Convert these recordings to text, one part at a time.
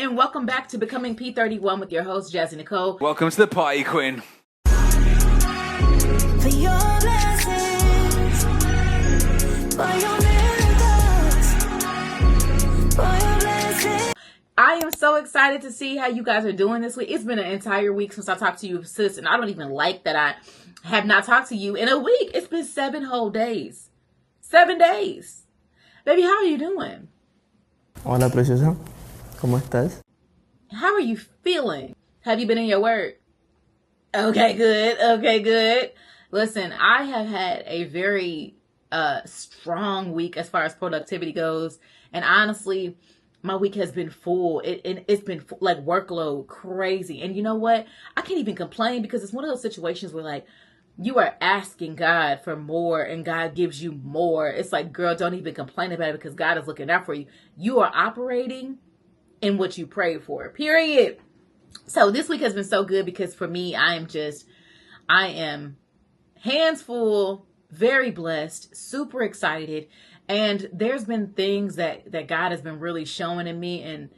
and welcome back to Becoming P31 with your host, Jazzy Nicole. Welcome to the party, Queen. For your blessings, for your miracles, for your blessings. I am so excited to see how you guys are doing this week. It's been an entire week since I talked to you, sis, and I don't even like that I have not talked to you in a week. It's been 7 whole days. 7 days. Baby, how are you doing? Hola, preciosa. ¿Cómo estás? How are you feeling? Have you been in your word? Okay, good. Okay, good. Listen, I have had a very strong week as far as productivity goes. And honestly, my week has been full. It's been like workload crazy. And you know what? I can't even complain because it's one of those situations where like you are asking God for more and God gives you more. It's like, girl, don't even complain about it because God is looking out for you. You are operating in what you prayed for, period. So this week has been so good because for me, I am hands full, very blessed, super excited. And there's been things that God has been really showing in me and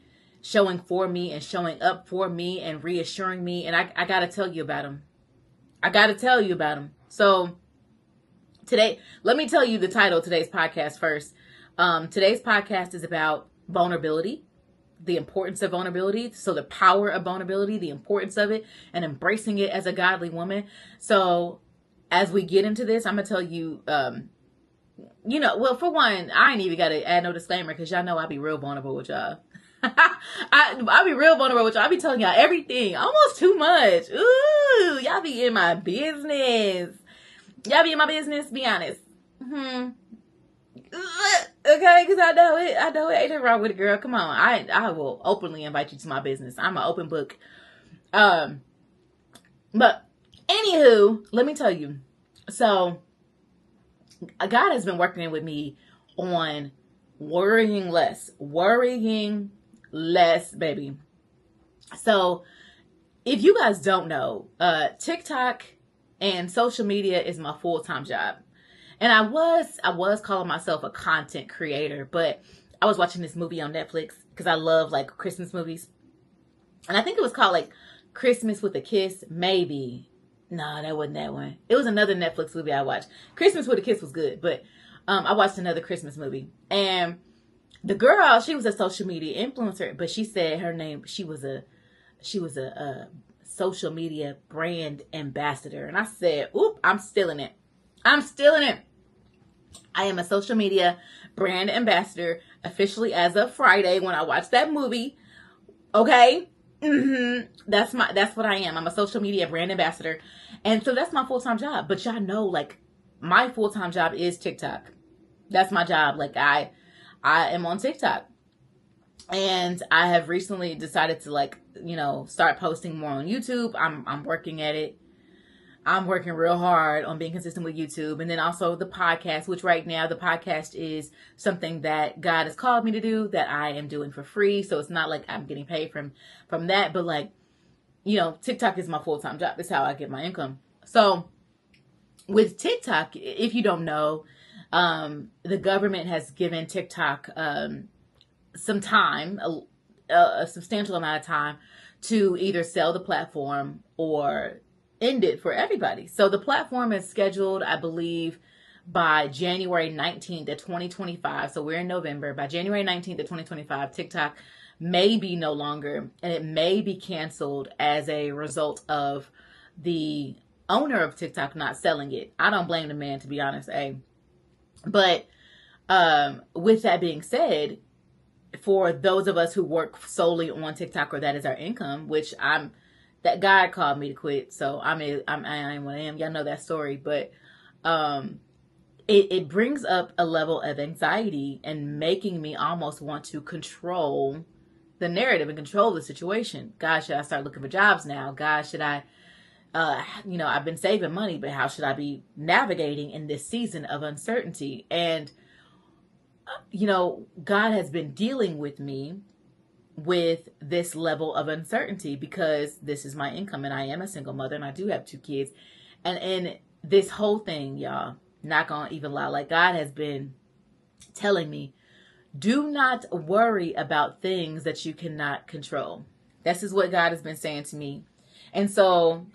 showing for me and showing up for me and reassuring me. And I got to tell you about them. So today, let me tell you the title of today's podcast first. Today's podcast is about vulnerability, the importance of vulnerability. So the power of vulnerability, the importance of it, and embracing it as a godly woman. So as we get into this, I'm going to tell you, well, for one, I ain't even got to add no disclaimer because y'all know I be real vulnerable with y'all. I be real vulnerable with y'all. I be telling y'all everything, almost too much. Ooh, y'all be in my business. Be honest. Okay, because I know it. Ain't nothing wrong with it, girl. Come on. I will openly invite you to my business. I'm an open book. But anywho, let me tell you. So God has been working with me on worrying less, baby. So if you guys don't know, TikTok and social media is my full-time job. And I was calling myself a content creator, but I was watching this movie on Netflix because I love like Christmas movies. And I think it was called like Christmas with a Kiss, maybe. No, that wasn't that one. It was another Netflix movie I watched. Christmas with a Kiss was good, but I watched another Christmas movie. And the girl, she was a social media influencer, but she said her name, she was a social media brand ambassador. And I said, oop, I'm stealing it. I am a social media brand ambassador officially as of Friday when I watched that movie. Okay. That's what I am. I'm a social media brand ambassador. And so that's my full-time job. But y'all know, like, my full-time job is TikTok. That's my job. Like, I am on TikTok. And I have recently decided to, like, start posting more on YouTube. I'm working at it. I'm working real hard on being consistent with YouTube. And then also the podcast, which right now the podcast is something that God has called me to do that I am doing for free. So it's not like I'm getting paid from that. But like, TikTok is my full-time job. That's how I get my income. So with TikTok, if you don't know, the government has given TikTok some time, a substantial amount of time to either sell the platform or end it for everybody. So the platform is scheduled, I believe, by January 19th of 2025. So we're in November. By January 19th of 2025, TikTok may be no longer, and it may be canceled as a result of the owner of TikTok not selling it. I don't blame the man, to be honest. But with that being said, for those of us who work solely on TikTok, or that is our income, which that God called me to quit. So I am what I am. Y'all know that story. But it brings up a level of anxiety and making me almost want to control the narrative and control the situation. God, should I start looking for jobs now? God, should I, I've been saving money, but how should I be navigating in this season of uncertainty? And, God has been dealing with me with this level of uncertainty because this is my income and I am a single mother and I do have 2 kids. And this whole thing, y'all, not gonna even lie, like God has been telling me, Do not worry about things that you cannot control. This is what God has been saying to me. And so,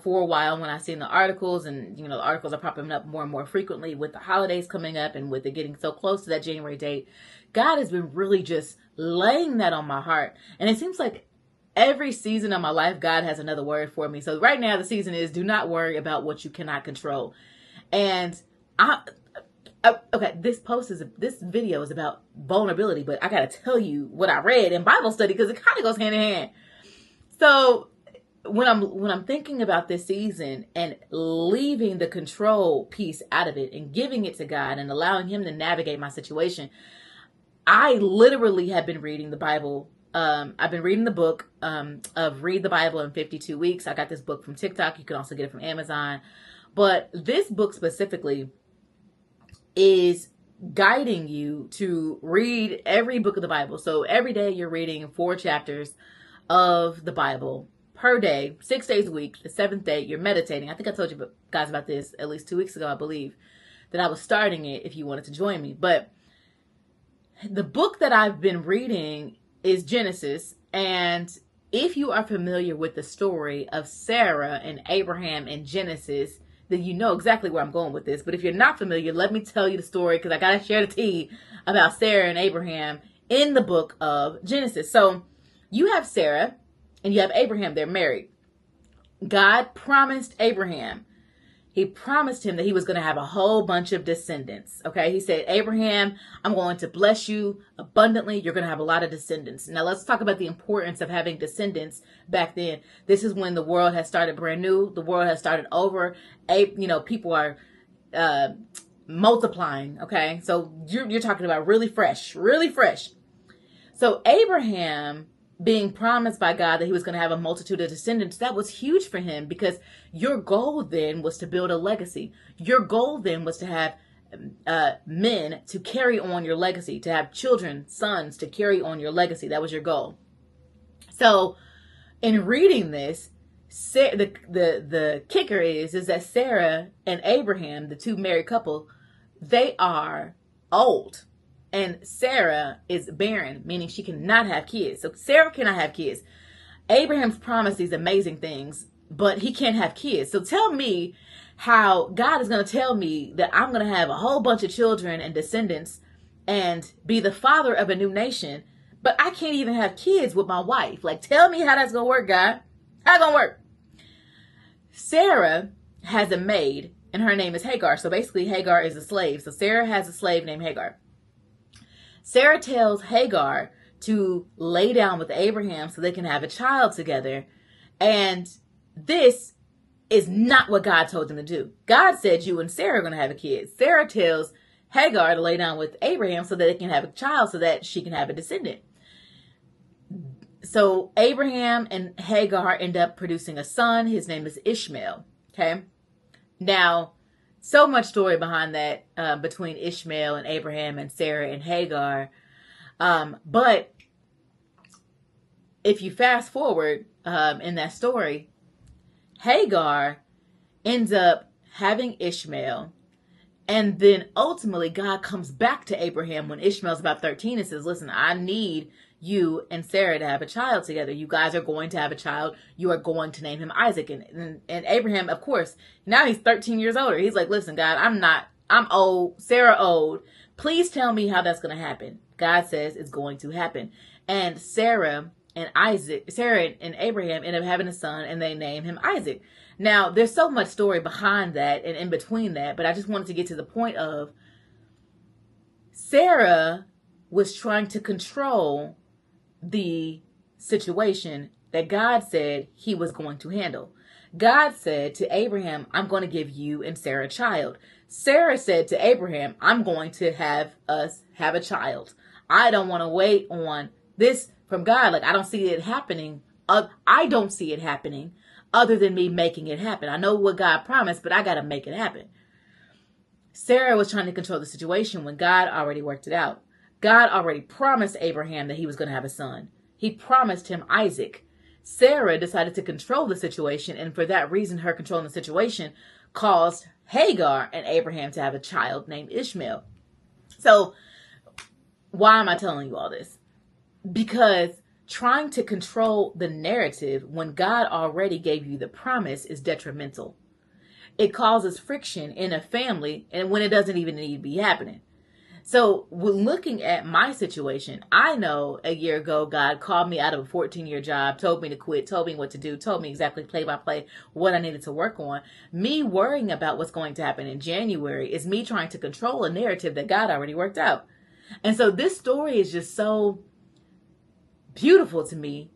for a while when I seen the articles and, the articles are popping up more and more frequently with the holidays coming up and with it getting so close to that January date, God has been really just laying that on my heart. And it seems like every season of my life, God has another word for me. So right now the season is do not worry about what you cannot control. And okay, this video is about vulnerability, but I got to tell you what I read in Bible study because it kind of goes hand in hand. So when I'm thinking about this season and leaving the control piece out of it and giving it to God and allowing him to navigate my situation, I literally have been reading the Bible. I've been reading the book of Read the Bible in 52 Weeks. I got this book from TikTok. You can also get it from Amazon. But this book specifically is guiding you to read every book of the Bible. So every day you're reading 4 chapters of the Bible per day, 6 days a week. The 7th day you're meditating. I think I told you guys about this at least 2 weeks ago, I believe, that I was starting it if you wanted to join me. But the book that I've been reading is Genesis. And if you are familiar with the story of Sarah and Abraham in Genesis, then you know exactly where I'm going with this. But if you're not familiar, let me tell you the story because I got to share the tea about Sarah and Abraham in the book of Genesis. So you have Sarah and you have Abraham. They're married. God promised Abraham. He promised him that he was going to have a whole bunch of descendants. Okay. He said, Abraham, I'm going to bless you abundantly. You're going to have a lot of descendants. Now let's talk about the importance of having descendants back then. This is when the world has started brand new. The world has started over. People are multiplying. Okay. So you're talking about really fresh, really fresh. So Abraham being promised by God that he was going to have a multitude of descendants, that was huge for him because your goal then was to build a legacy. Your goal then was to have men to carry on your legacy, to have children, sons to carry on your legacy. That was your goal. So in reading this, the kicker is that Sarah and Abraham, the two married couple, they are old. And Sarah is barren, meaning she cannot have kids. So Sarah cannot have kids. Abraham's promised these amazing things, but he can't have kids. So tell me how God is going to tell me that I'm going to have a whole bunch of children and descendants and be the father of a new nation, but I can't even have kids with my wife. Like, tell me how that's going to work, God. How's it going to work? Sarah has a maid, and her name is Hagar. So basically, Hagar is a slave. So Sarah has a slave named Hagar. Sarah tells Hagar to lay down with Abraham so they can have a child together. And this is not what God told them to do. God said you and Sarah are going to have a kid. Sarah tells Hagar to lay down with Abraham so that they can have a child so that she can have a descendant. So Abraham and Hagar end up producing a son. His name is Ishmael. Okay. Now, so much story behind that between Ishmael and Abraham and Sarah and Hagar. But if you fast forward in that story, Hagar ends up having Ishmael. And then ultimately God comes back to Abraham when Ishmael's about 13 and says, listen, I need you and Sarah to have a child together. You guys are going to have a child. You are going to name him Isaac. And Abraham, of course, now he's 13 years older. He's like, listen, God, I'm old. Sarah old. Please tell me how that's going to happen. God says it's going to happen. And Sarah and Abraham end up having a son and they name him Isaac. Now, there's so much story behind that and in between that, but I just wanted to get to the point of Sarah was trying to control the situation that God said he was going to handle. God said to Abraham, I'm going to give you and Sarah a child. Sarah said to Abraham, I'm going to have us have a child. I don't want to wait on this from God. Like, I don't see it happening. I don't see it happening other than me making it happen. I know what God promised, but I got to make it happen. Sarah was trying to control the situation when God already worked it out. God already promised Abraham that he was going to have a son. He promised him Isaac. Sarah decided to control the situation, and for that reason, her controlling the situation caused Hagar and Abraham to have a child named Ishmael. So Why am I telling you all this? Because trying to control the narrative when God already gave you the promise is detrimental. It causes friction in a family, and when it doesn't even need to be happening. So when looking at my situation, I know a year ago, God called me out of a 14-year job, told me to quit, told me what to do, told me exactly play by play what I needed to work on. Me worrying about what's going to happen in January is me trying to control a narrative that God already worked out. And so this story is just so beautiful to me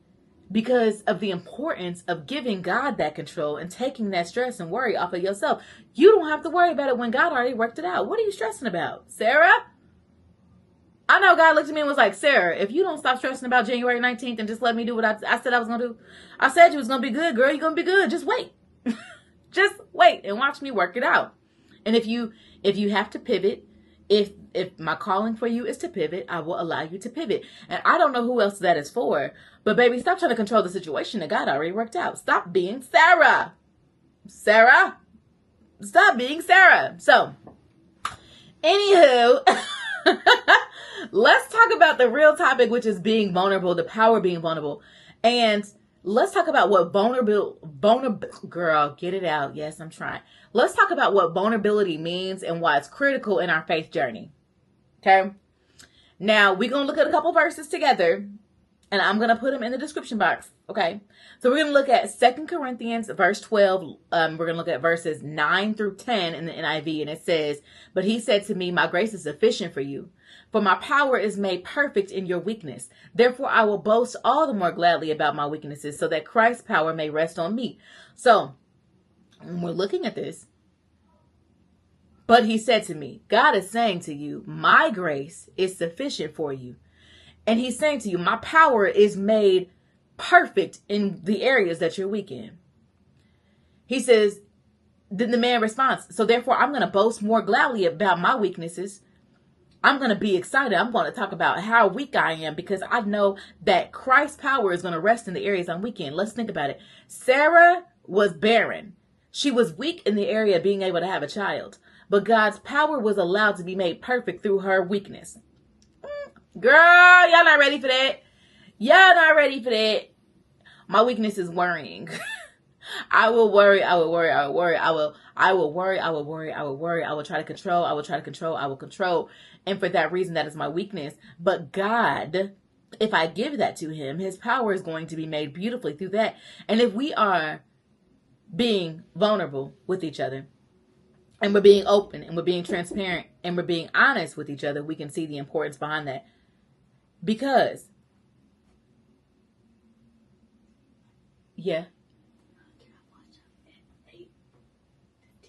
because of the importance of giving God that control and taking that stress and worry off of yourself. You don't have to worry about it when God already worked it out. What are you stressing about, Sarah? I know God looked at me and was like, Sarah, if you don't stop stressing about January 19th and just let me do what I said I was going to do. I said you was going to be good, girl. You're going to be good. Just wait. Just wait and watch me work it out. And if you have to pivot, if my calling for you is to pivot, I will allow you to pivot. And I don't know who else that is for, but baby, stop trying to control the situation that God already worked out. Stop being Sarah. Sarah, stop being Sarah. So, anywho, let's talk about the real topic, which is being vulnerable, the power of being vulnerable. And let's talk about what vulnerable, girl, get it out. Yes, I'm trying. Let's talk about what vulnerability means and why it's critical in our faith journey. Okay. Now we're going to look at a couple verses together and I'm going to put them in the description box. Okay. So we're going to look at 2 Corinthians verse 12. We're going to look at verses 9 through 10 in the NIV. And it says, but he said to me, my grace is sufficient for you, for my power is made perfect in your weakness. Therefore, I will boast all the more gladly about my weaknesses so that Christ's power may rest on me. So when we're looking at this, but he said to me, God is saying to you, my grace is sufficient for you. And he's saying to you, my power is made perfect in the areas that you're weak in. He says, then the man responds, so therefore I'm going to boast more gladly about my weaknesses. I'm going to be excited. I'm going to talk about how weak I am because I know that Christ's power is going to rest in the areas I'm weak in. Let's think about it. Sarah was barren. She was weak in the area of being able to have a child, but God's power was allowed to be made perfect through her weakness. Girl, y'all not ready for that. Y'all not ready for that. My weakness is worrying. I will worry. I will worry. I will worry. I will worry. I will worry. I will worry. I will try to control. I will try to control. I will control. And for that reason, that is my weakness. But God, if I give that to him, his power is going to be made beautifully through that. And if we are being vulnerable with each other, and we're being open, and we're being transparent, and we're being honest with each other, we can see the importance behind that. Because, yeah.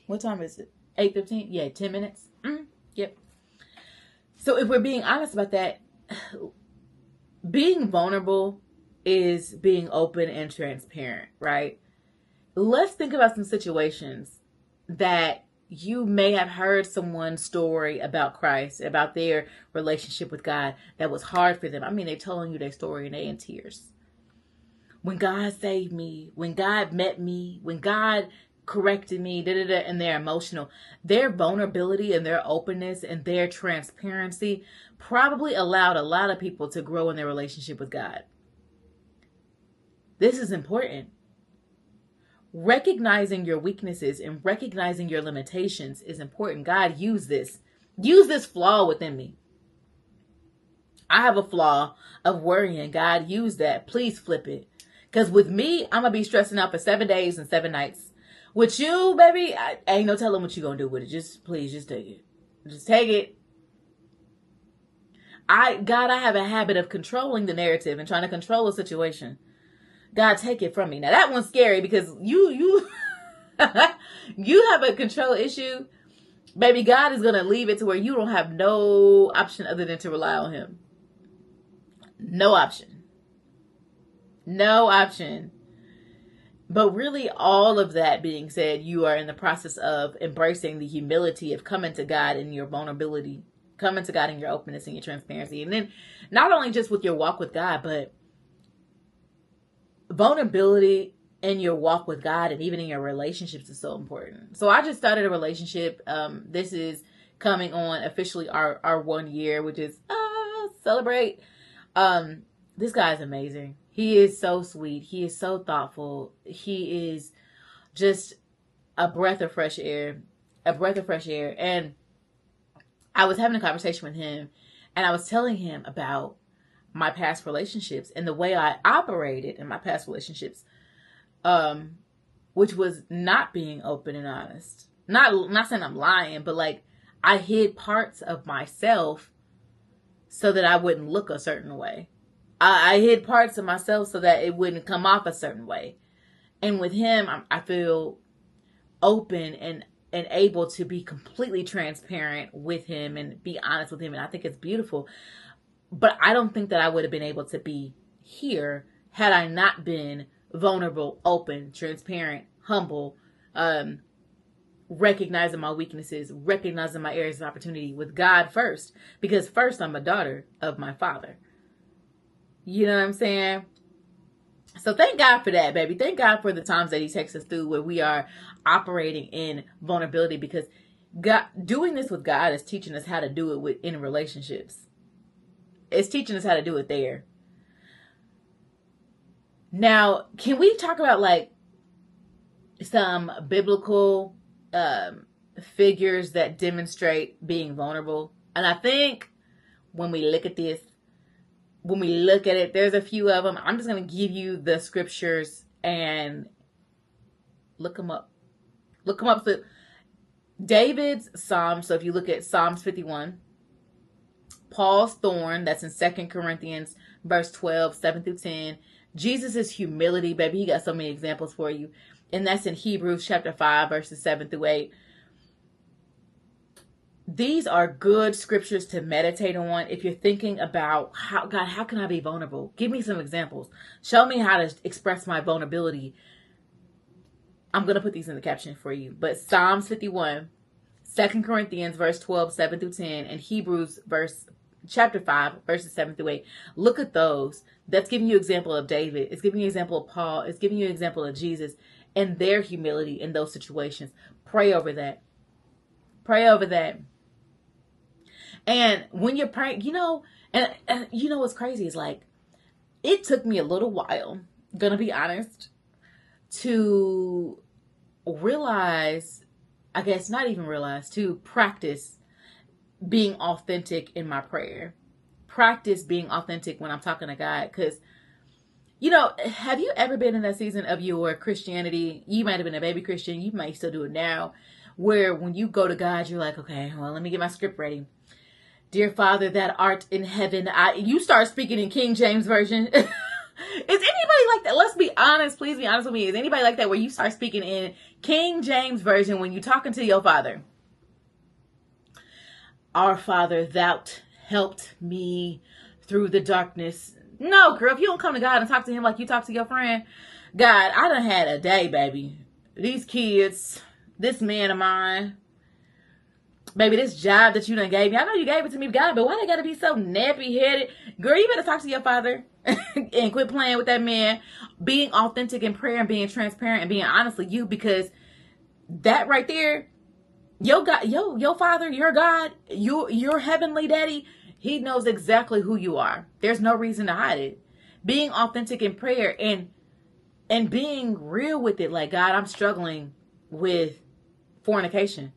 What time is it? 8:15? Yeah, 10 minutes. Yep. So if we're being honest about that, being vulnerable is being open and transparent, right? Let's think about some situations that you may have heard someone's story about Christ, about their relationship with God that was hard for them. I mean, they're telling you their story and they're in tears. When God saved me, when God met me, when God corrected me, and they're emotional. Their vulnerability and their openness and their transparency probably allowed a lot of people to grow in their relationship with God. This is important. Recognizing your weaknesses and recognizing your limitations is important. God, use this flaw within me. I have a flaw of worrying. God, use that. Please flip it. Because with me, I'm going to be stressing out for 7 days and 7 nights. With you, baby, I ain't no telling what you're going to do with it. Please take it. Just take it. I have a habit of controlling the narrative and trying to control a situation. God, take it from me. Now that one's scary because you have a control issue. Baby, God is going to leave it to where you don't have no option other than to rely on him. No option. No option. But really, all of that being said, you are in the process of embracing the humility of coming to God in your vulnerability, coming to God in your openness and your transparency. And then not only just with your walk with God, but vulnerability in your walk with God and even in your relationships is so important. So I just started a relationship. This is coming on officially our 1 year, which is celebrate. This guy is amazing. He is so sweet. He is so thoughtful. He is just a breath of fresh air. A breath of fresh air. And I was having a conversation with him, and I was telling him about my past relationships and the way I operated in my past relationships, which was not being open and honest. Not saying I'm lying, but like I hid parts of myself so that I wouldn't look a certain way. I hid parts of myself so that it wouldn't come off a certain way. And with him, I feel open and able to be completely transparent with him and be honest with him. And I think it's beautiful. But I don't think that I would have been able to be here had I not been vulnerable, open, transparent, humble, recognizing my weaknesses, recognizing my areas of opportunity with God first. Because first, I'm a daughter of my Father. You know what I'm saying? So thank God for that, baby. Thank God for the times that he takes us through where we are operating in vulnerability, because God, doing this with God is teaching us how to do it in relationships. It's teaching us how to do it there. Now, can we talk about like some biblical figures that demonstrate being vulnerable? And I think when we look at this, when we look at it, there's a few of them. I'm just going to give you the scriptures and look them up. Look them up. So David's Psalm. So if you look at Psalms 51, Paul's thorn, that's in 2 Corinthians, verse 12, 7 through 10. Jesus' humility, baby. He got so many examples for you. And that's in Hebrews chapter 5, verses 7 through 8. These are good scriptures to meditate on if you're thinking about how can I be vulnerable? Give me some examples. Show me how to express my vulnerability. I'm going to put these in the caption for you. But Psalms 51, 2 Corinthians, verse 12, 7 through 10, and Hebrews chapter 5, verses 7 through 8. Look at those. That's giving you an example of David. It's giving you an example of Paul. It's giving you an example of Jesus and their humility in those situations. Pray over that. Pray over that. And when you're praying, and you know what's crazy is like, it took me a little while, gonna be honest, to realize, I guess not even realize, to practice being authentic in my prayer. Practice being authentic when I'm talking to God. Because, have you ever been in that season of your Christianity? You might have been a baby Christian. You might still do it now. Where when you go to God, you're like, okay, well, let me get my script ready. Dear Father that art in heaven, you start speaking in King James Version. Is anybody like that? Let's be honest. Please be honest with me. Is anybody like that where you start speaking in King James Version when you're talking to your Father? Our Father, thou helped me through the darkness. No, girl, if you don't come to God and talk to him like you talk to your friend, God, I done had a day, baby. These kids, this man of mine, baby, this job that you done gave me. I know you gave it to me, God, but why they gotta be so nappy-headed? Girl, you better talk to your Father and quit playing with that man. Being authentic in prayer and being transparent and being honest with you, because that right there, your God, your Father, your God, your heavenly daddy, he knows exactly who you are. There's no reason to hide it. Being authentic in prayer and being real with it. Like, God, I'm struggling with fornication.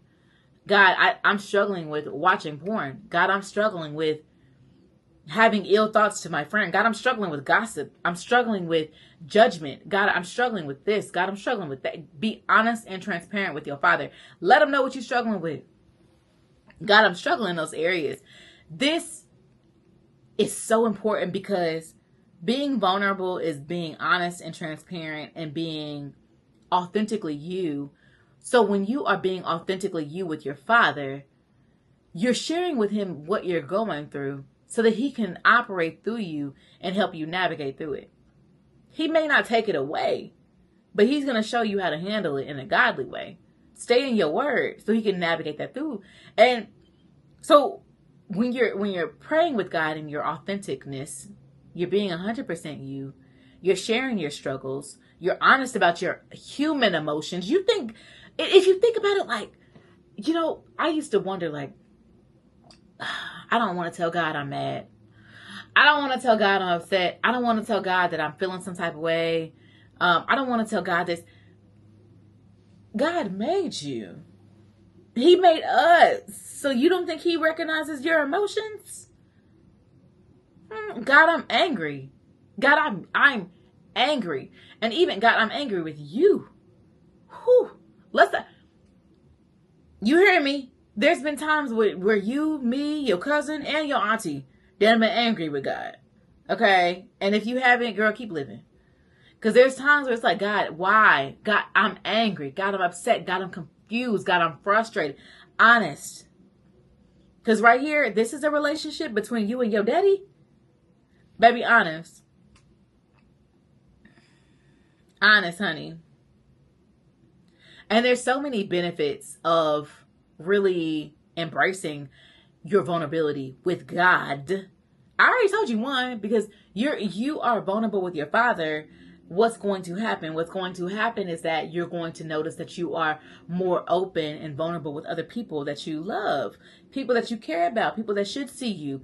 God, I'm struggling with watching porn. God, I'm struggling with having ill thoughts to my friend. God, I'm struggling with gossip. I'm struggling with judgment. God, I'm struggling with this. God, I'm struggling with that. Be honest and transparent with your Father. Let him know what you're struggling with. God, I'm struggling in those areas. This is so important, because being vulnerable is being honest and transparent and being authentically you. So when you are being authentically you with your Father, you're sharing with him what you're going through so that he can operate through you and help you navigate through it. He may not take it away, but he's going to show you how to handle it in a godly way. Stay in your word so he can navigate that through. And so when you're praying with God in your authenticness, you're being 100% you. You're sharing your struggles. You're honest about your human emotions. If you think about it, like, I used to wonder, like, I don't want to tell God I'm mad. I don't want to tell God I'm upset. I don't want to tell God that I'm feeling some type of way. I don't want to tell God this. God made you. He made us. So you don't think he recognizes your emotions? God, I'm angry. God, I'm angry. And even God, I'm angry with you. Whew. You hear me? There's been times where you, me, your cousin, and your auntie that have been angry with God. Okay? And if you haven't, girl, keep living. Because there's times where it's like, God, why? God, I'm angry. God, I'm upset. God, I'm confused. God, I'm frustrated. Honest. Because right here, this is a relationship between you and your daddy. Baby, honest. Honest, honey. And there's so many benefits of really embracing your vulnerability with God. I already told you one, because you are vulnerable with your Father. What's going to happen? What's going to happen is that you're going to notice that you are more open and vulnerable with other people that you love, people that you care about, people that should see you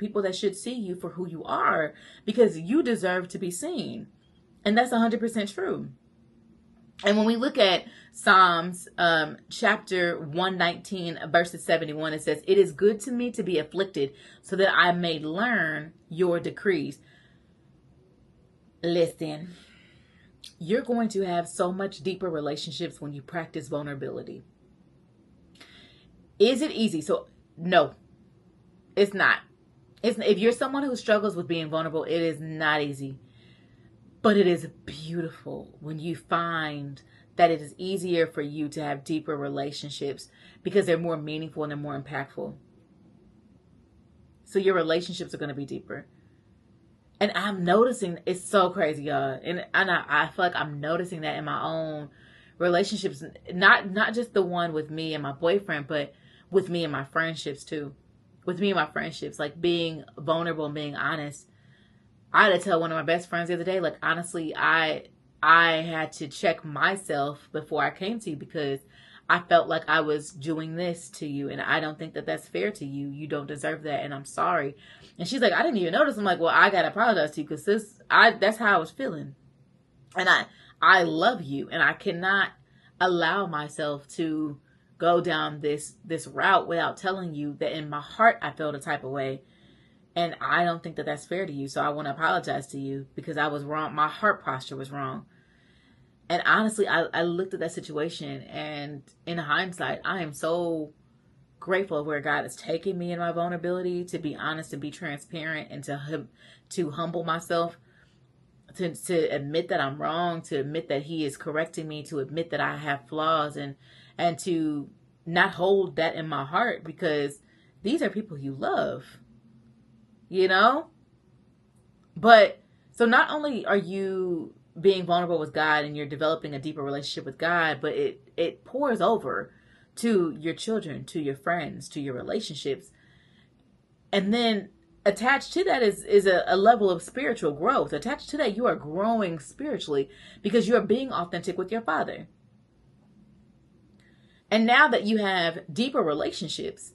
for who you are, because you deserve to be seen. And that's 100% true. And when we look at Psalms chapter 119, verses 71, it says, "It is good to me to be afflicted so that I may learn your decrees." Listen, you're going to have so much deeper relationships when you practice vulnerability. Is it easy? So, no, it's not. If you're someone who struggles with being vulnerable, it is not easy. But it is beautiful when you find that it is easier for you to have deeper relationships because they're more meaningful and they're more impactful. So your relationships are going to be deeper. And I'm noticing, it's so crazy, y'all. And I feel like I'm noticing that in my own relationships, not just the one with me and my boyfriend, but with me and my friendships too. With me and my friendships, like being vulnerable and being honest. I had to tell one of my best friends the other day, like, honestly, I had to check myself before I came to you because I felt like I was doing this to you. And I don't think that that's fair to you. You don't deserve that. And I'm sorry. And she's like, I didn't even notice. I'm like, well, I got to apologize to you because that's how I was feeling. And I love you. And I cannot allow myself to go down this route without telling you that in my heart, I felt a type of way. And I don't think that that's fair to you. So I want to apologize to you because I was wrong. My heart posture was wrong. And honestly, I looked at that situation, and in hindsight, I am so grateful of where God has taken me in my vulnerability, to be honest and be transparent, and to humble myself, to admit that I'm wrong, to admit that he is correcting me, to admit that I have flaws, and to not hold that in my heart, because these are people you love. You know? But so not only are you being vulnerable with God and you're developing a deeper relationship with God, but it pours over to your children, to your friends, to your relationships. And then attached to that is a level of spiritual growth. Attached to that, you are growing spiritually because you are being authentic with your Father. And now that you have deeper relationships,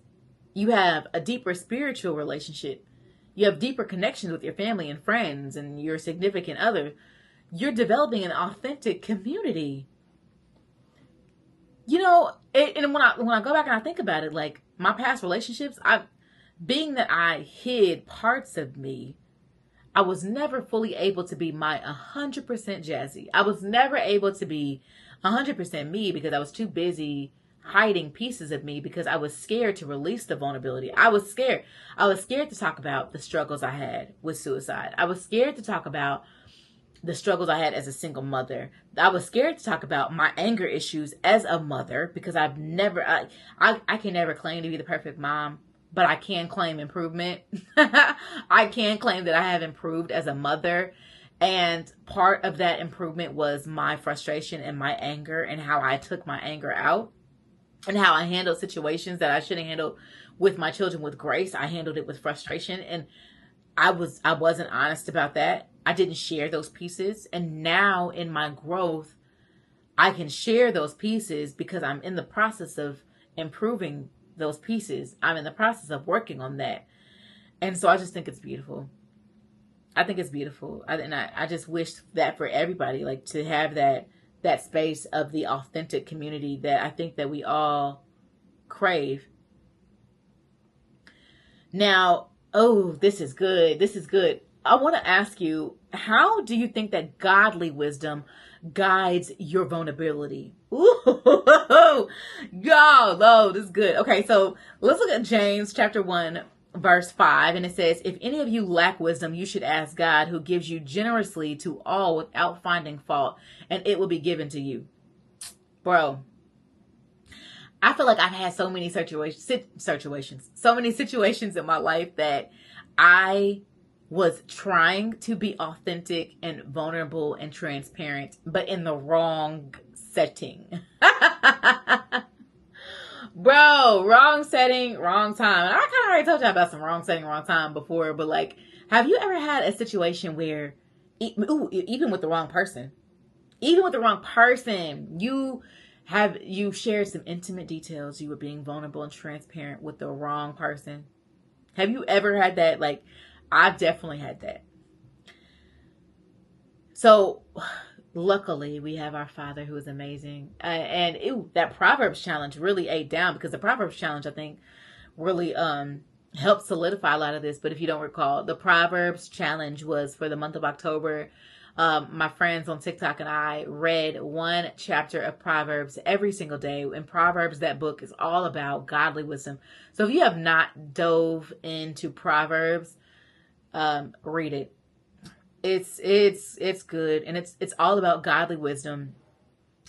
you have a deeper spiritual relationship, you have deeper connections with your family and friends and your significant other, you're developing an authentic community. You know, and when I go back and I think about it, like my past relationships, being that I hid parts of me, I was never fully able to be my 100% Jazzy. I was never able to be 100% me because I was too busy hiding pieces of me because I was scared to release the vulnerability. I was scared. I was scared to talk about the struggles I had with suicide. I was scared to talk about the struggles I had as a single mother. I was scared to talk about my anger issues as a mother because I can never claim to be the perfect mom, but I can claim improvement. I can claim that I have improved as a mother. And part of that improvement was my frustration and my anger and how I took my anger out. And how I handled situations that I shouldn't handle with my children with grace. I handled it with frustration. And I wasn't honest about that. I didn't share those pieces. And now in my growth, I can share those pieces because I'm in the process of improving those pieces. I'm in the process of working on that. And so I just think it's beautiful. I think it's beautiful. I just wish that for everybody, like to have that space of the authentic community that I think that we all crave. Now, oh, this is good. This is good. I want to ask you, how do you think that godly wisdom guides your vulnerability? Ooh, y'all, oh, this is good. Okay, so let's look at James chapter 1, verse 5, and it says, if any of you lack wisdom, you should ask God, who gives you generously to all without finding fault, and it will be given to you. Bro, I feel like I've had so many so many situations in my life that I was trying to be authentic and vulnerable and transparent, but in the wrong setting. Bro, wrong setting, wrong time. And I kind of already told you about some wrong setting, wrong time before, but like, have you ever had a situation where, even with the wrong person, you shared some intimate details, you were being vulnerable and transparent with the wrong person? Have you ever had that? Like, I've definitely had that. So luckily we have our Father who is amazing. That Proverbs challenge really ate down, because the Proverbs challenge, I think, really helped solidify a lot of this. But if you don't recall, the Proverbs challenge was for the month of October. My friends on TikTok and I read one chapter of Proverbs every single day. And Proverbs, that book, is all about godly wisdom. So if you have not dove into Proverbs, read it. It's good, and it's all about godly wisdom.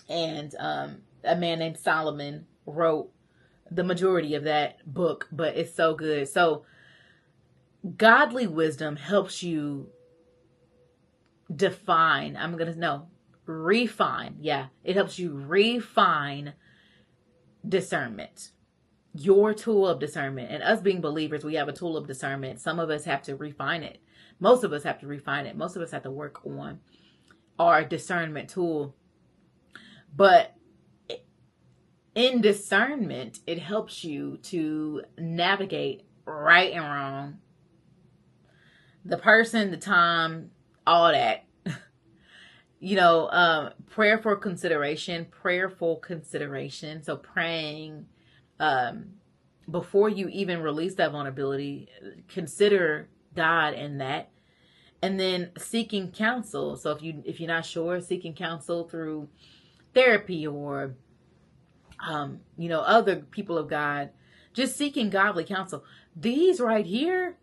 And a man named Solomon wrote the majority of that book, but it's so good. So godly wisdom helps you refine. Yeah, it helps you refine discernment, your tool of discernment. And us being believers, we have a tool of discernment. Some of us have to refine it. Most of us have to refine it. Most of us have to work on our discernment tool. But in discernment, it helps you to navigate right and wrong, the person, the time, all that. Prayerful consideration. So praying, before you even release that vulnerability, consider God in that. And then seeking counsel. So if you're not sure, seeking counsel through therapy or other people of God, just seeking godly counsel. These right here,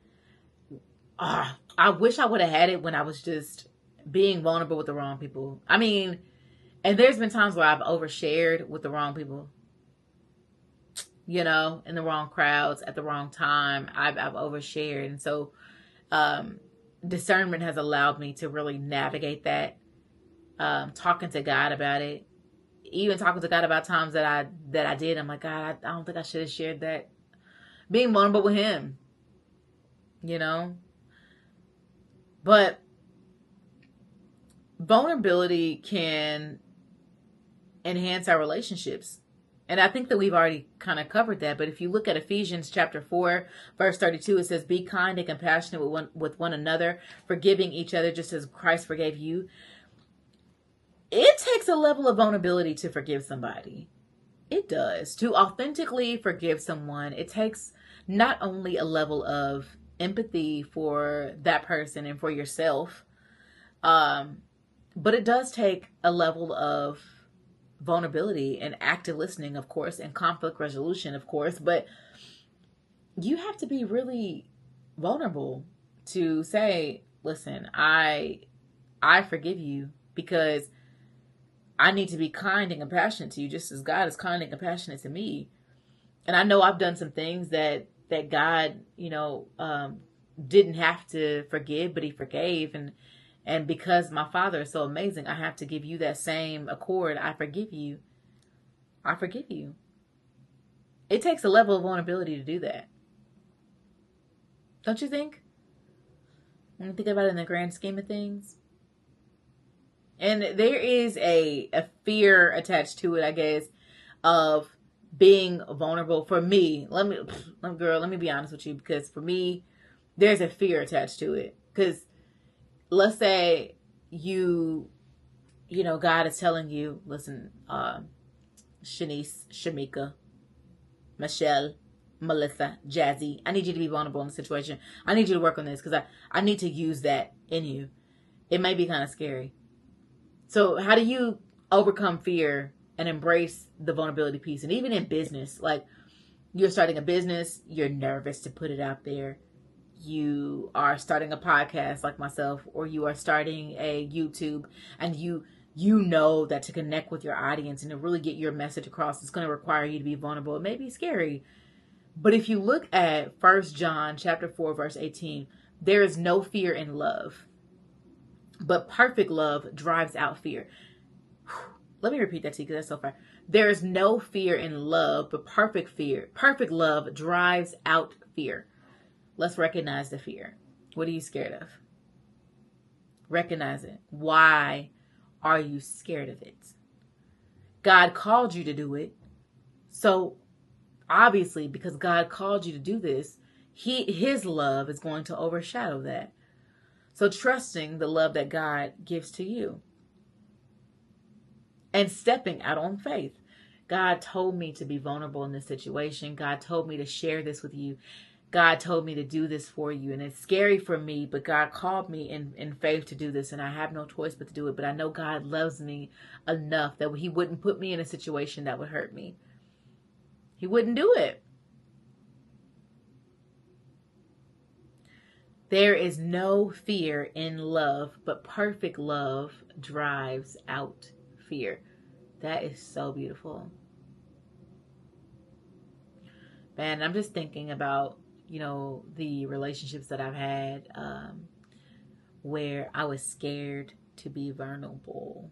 I wish I would have had it when I was just being vulnerable with the wrong people. I mean, and there's been times where I've overshared with the wrong people, in the wrong crowds at the wrong time. I've overshared. And so discernment has allowed me to really navigate that, talking to God about it, even talking to God about times that I did. I'm like, God, I don't think I should have shared that. Being vulnerable with him, but vulnerability can enhance our relationships. And I think that we've already kind of covered that. But if you look at Ephesians chapter 4, verse 32, it says, be kind and compassionate with one another, forgiving each other just as Christ forgave you. It takes a level of vulnerability to forgive somebody. It does. To authentically forgive someone, it takes not only a level of empathy for that person and for yourself, but it does take a level of vulnerability and active listening, of course, and conflict resolution, of course. But you have to be really vulnerable to say, listen, I forgive you, because I need to be kind and compassionate to you just as God is kind and compassionate to me. And I know I've done some things that God, didn't have to forgive, but he forgave. And because my Father is so amazing, I have to give you that same accord. I forgive you. I forgive you. It takes a level of vulnerability to do that. Don't you think? When you think about it in the grand scheme of things. And there is a fear attached to it, I guess, of being vulnerable. For me, let me be honest with you, because for me, there's a fear attached to it. Because let's say God is telling you, listen, Shanice, Shamika, Michelle, Melissa, Jazzy, I need you to be vulnerable in the situation. I need you to work on this because I need to use that in you. It may be kind of scary. So how do you overcome fear and embrace the vulnerability piece? And even in business, like you're starting a business, you're nervous to put it out there. You are starting a podcast like myself, or you are starting a YouTube, and you know that to connect with your audience and to really get your message across, it's going to require you to be vulnerable. It may be scary. But if you look at 1 John chapter 4, verse 18, there is no fear in love, but perfect love drives out fear. Let me repeat that to you because that's so far. There is no fear in love, but perfect love drives out fear. Let's recognize the fear. What are you scared of? Recognize it. Why are you scared of it? God called you to do it. So obviously, because God called you to do this, His love is going to overshadow that. So trusting the love that God gives to you and stepping out on faith. God told me to be vulnerable in this situation. God told me to share this with you. God told me to do this for you. And it's scary for me, but God called me in faith to do this. And I have no choice but to do it. But I know God loves me enough that He wouldn't put me in a situation that would hurt me. He wouldn't do it. There is no fear in love, but perfect love drives out fear. That is so beautiful. Man, I'm just thinking about, the relationships that I've had where I was scared to be vulnerable.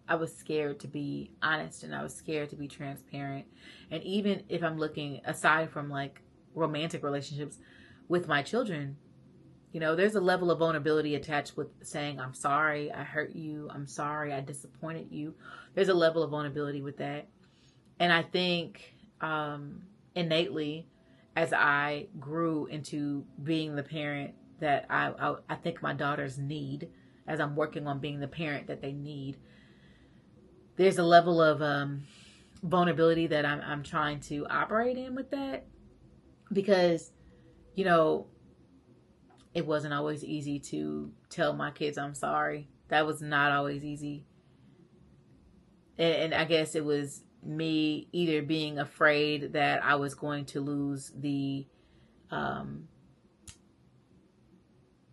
I was scared to be honest, and I was scared to be transparent. And even if I'm looking aside from like romantic relationships with my children, there's a level of vulnerability attached with saying, I'm sorry, I hurt you. I'm sorry, I disappointed you. There's a level of vulnerability with that. And I think innately, as I grew into being the parent that I think my daughters need, as I'm working on being the parent that they need, there's a level of vulnerability that I'm trying to operate in with that. Because, it wasn't always easy to tell my kids I'm sorry. That was not always easy. And I guess it was me either being afraid that I was going to lose the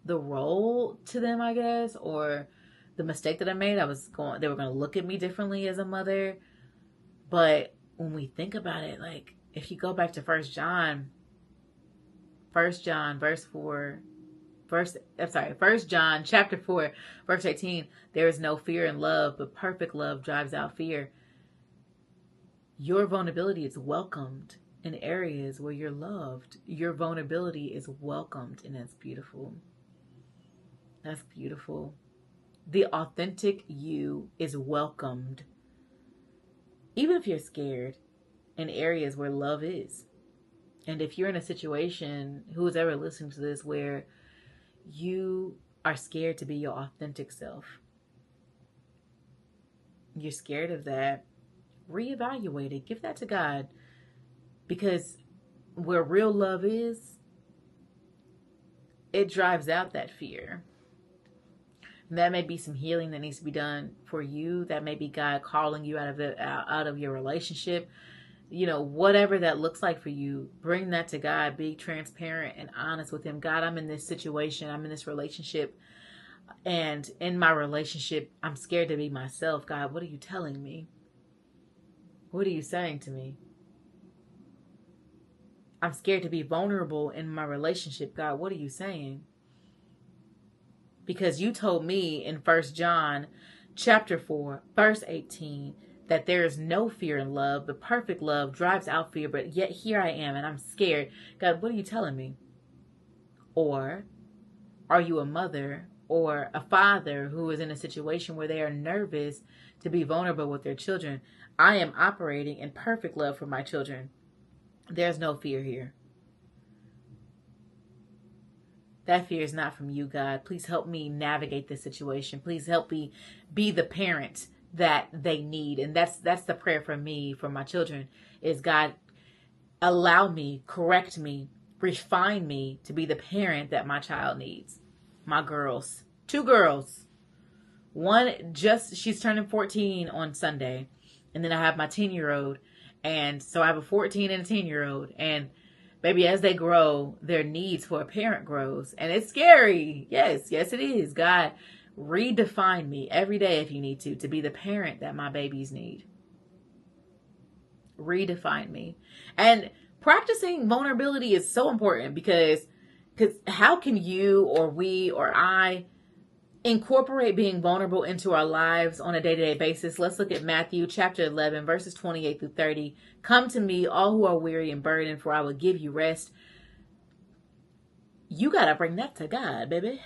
role to them, I guess, or the mistake that I made. They were going to look at me differently as a mother. But when we think about it, like if you go back to 1 John chapter 4, verse 18, there is no fear in love, but perfect love drives out fear. Your vulnerability is welcomed in areas where you're loved. Your vulnerability is welcomed, and that's beautiful. That's beautiful. The authentic you is welcomed, even if you're scared, in areas where love is. And if you're in a situation, who's ever listening to this, where you are scared to be your authentic self, you're scared of that, reevaluate it. Give that to God. Because where real love is, it drives out that fear. And that may be some healing that needs to be done for you. That may be God calling you out of your relationship. Whatever that looks like for you, bring that to God. Be transparent and honest with Him. God, I'm in this situation. I'm in this relationship. And in my relationship, I'm scared to be myself. God, what are you telling me? What are you saying to me? I'm scared to be vulnerable in my relationship. God, what are you saying? Because you told me in 1 John chapter 4, verse 18, that there is no fear in love, but perfect love drives out fear. But yet here I am and I'm scared. God, what are you telling me? Or are you a mother or a father who is in a situation where they are nervous to be vulnerable with their children? I am operating in perfect love for my children. There's no fear here. That fear is not from you, God. Please help me navigate this situation. Please help me be the parent that they need. And that's the prayer for me, for my children, is God, allow me, correct me, refine me to be the parent that my child needs. My girls. 2 girls. One she's turning 14 on Sunday. And then I have my 10-year-old. And so I have a 14 and a 10-year-old. And baby, as they grow, their needs for a parent grows. And it's scary. Yes, it is. God, redefine me every day if you need to be the parent that my babies need. Redefine me. And practicing vulnerability is so important because how can you or we or I incorporate being vulnerable into our lives on a day-to-day basis? Let's look at Matthew chapter 11, verses 28 through 30. Come to me, all who are weary and burdened, for I will give you rest. You got to bring that to God, baby.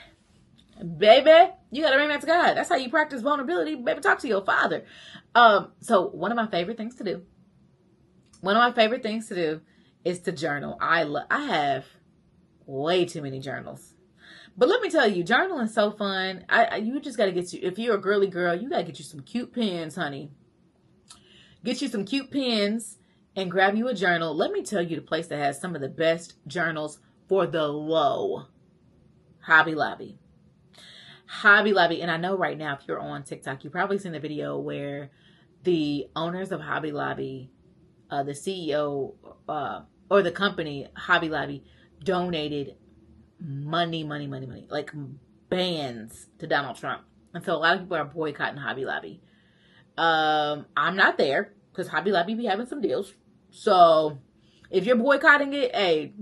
Baby, you got to bring that to God. That's how you practice vulnerability. Baby, talk to your Father. So one of my favorite things to do is to journal. I have way too many journals. But let me tell you, journaling is so fun. You just got to if you're a girly girl, you got to get you some cute pens, honey. Get you some cute pens and grab you a journal. Let me tell you the place that has some of the best journals for the low. Hobby Lobby. Hobby Lobby. And I know right now, if you're on TikTok, you've probably seen the video where the owners of Hobby Lobby, the CEO or the company Hobby Lobby, donated money, like bands to Donald Trump. And so a lot of people are boycotting Hobby Lobby. I'm not there because Hobby Lobby be having some deals. So if you're boycotting it, hey,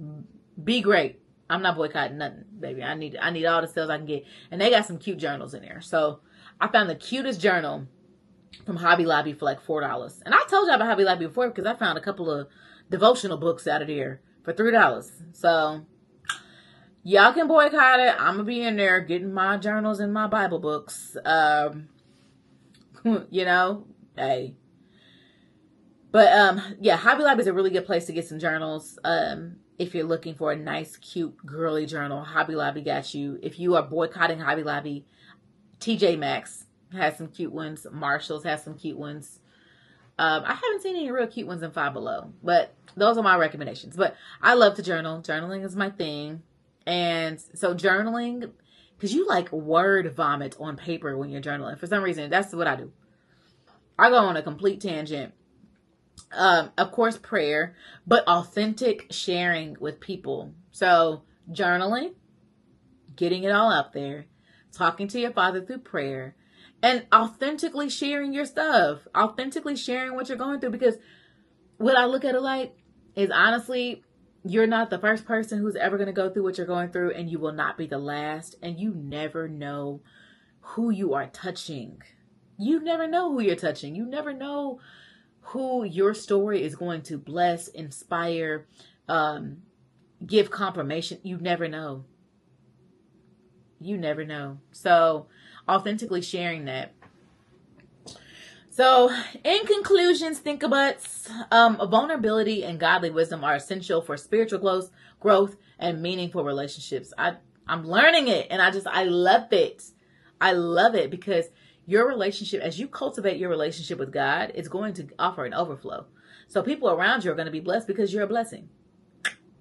be great. I'm not boycotting nothing, baby. I need all the sales I can get. And they got some cute journals in there. So I found the cutest journal from Hobby Lobby for like $4. And I told you about Hobby Lobby before because I found a couple of devotional books out of there for $3. So y'all can boycott it. I'm going to be in there getting my journals and my Bible books. Hey. But, yeah, Hobby Lobby is a really good place to get some journals. If you're looking for a nice, cute, girly journal, Hobby Lobby got you. If you are boycotting Hobby Lobby, TJ Maxx has some cute ones. Marshall's has some cute ones. I haven't seen any real cute ones in Five Below, but those are my recommendations. But I love to journal. Journaling is my thing. And so journaling, because you like word vomit on paper when you're journaling. For some reason, that's what I do. I go on a complete tangent. Of course, prayer, but authentic sharing with people. So journaling, getting it all out there, talking to your Father through prayer, and authentically sharing your stuff, authentically sharing what you're going through. Because what I look at it like is, honestly, you're not the first person who's ever going to go through what you're going through, and you will not be the last. And you never know who you are touching. You never know who you're touching. You never know who your story is going to bless, inspire, give confirmation. You never know. You never know. So authentically sharing that. So in conclusions, think about vulnerability and godly wisdom are essential for spiritual growth and meaningful relationships. I'm learning it, and I love it. I love it because your relationship, as you cultivate your relationship with God, it's going to offer an overflow. So people around you are going to be blessed because you're a blessing.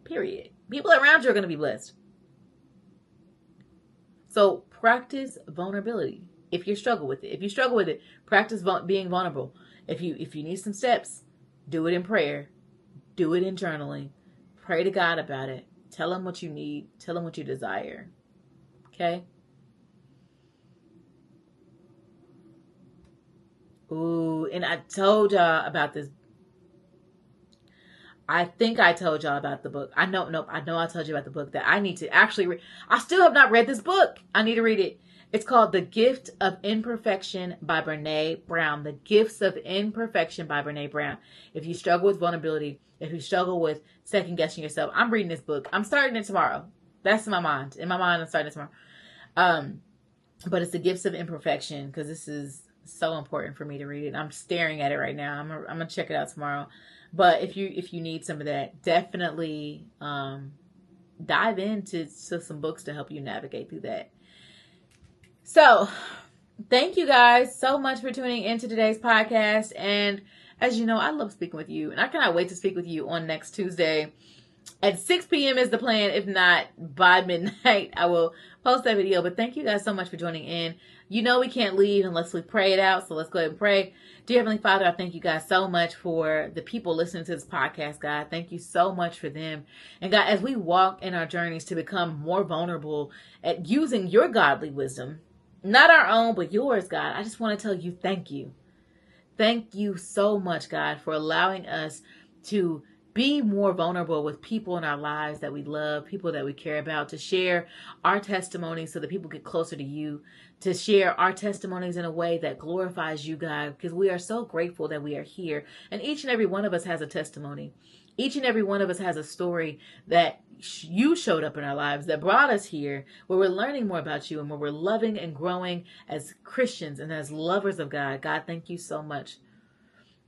Period. People around you are going to be blessed. So practice vulnerability. If you struggle with it, practice being vulnerable. If you need some steps, do it in prayer. Do it in journaling. Pray to God about it. Tell him what you need. Tell him what you desire. Okay? Ooh, and I told y'all about this. I think I told y'all about the book. I know I told you about the book that I need to actually read. I still have not read this book. I need to read it. It's called The Gift of Imperfection by Brene Brown. The Gifts of Imperfection by Brene Brown. If you struggle with vulnerability, if you struggle with second guessing yourself, I'm reading this book. I'm starting it tomorrow. That's in my mind. In my mind, I'm starting it tomorrow. But it's The Gifts of Imperfection because this is so important for me to read it. I'm staring at it right now. I'm gonna check it out tomorrow. But if you need some of that, definitely dive into some books to help you navigate through that. So thank you guys so much for tuning into today's podcast. And as you know, I love speaking with you, and I cannot wait to speak with you on next Tuesday at 6 p.m. is the plan. If not, by midnight, I will post that video. But thank you guys so much for joining in. You know we can't leave unless we pray it out, so let's go ahead and pray. Dear Heavenly Father, I thank you guys so much for the people listening to this podcast, God. Thank you so much for them. And God, as we walk in our journeys to become more vulnerable at using your godly wisdom, not our own, but yours, God, I just want to tell you thank you. Thank you so much, God, for allowing us to be more vulnerable with people in our lives that we love, people that we care about, to share our testimonies so that people get closer to you, to share our testimonies in a way that glorifies you, God, because we are so grateful that we are here. And each and every one of us has a testimony. Each and every one of us has a story that you showed up in our lives that brought us here, where we're learning more about you and where we're loving and growing as Christians and as lovers of God. God, thank you so much.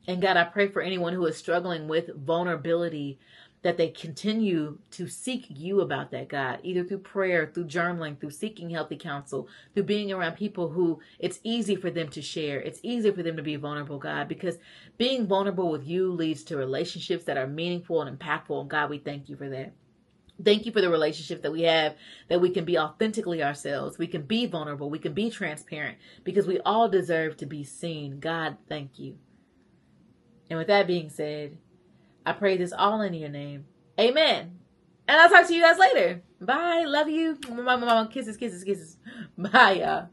And God, I pray for anyone who is struggling with vulnerability, that they continue to seek you about that, God, either through prayer, through journaling, through seeking healthy counsel, through being around people who it's easy for them to share. It's easy for them to be vulnerable, God, because being vulnerable with you leads to relationships that are meaningful and impactful. And God, we thank you for that. Thank you for the relationship that we have, that we can be authentically ourselves. We can be vulnerable. We can be transparent, because we all deserve to be seen. God, thank you. And with that being said, I pray this all in your name. Amen. And I'll talk to you guys later. Bye. Love you. Kisses, kisses, kisses. Bye, y'all.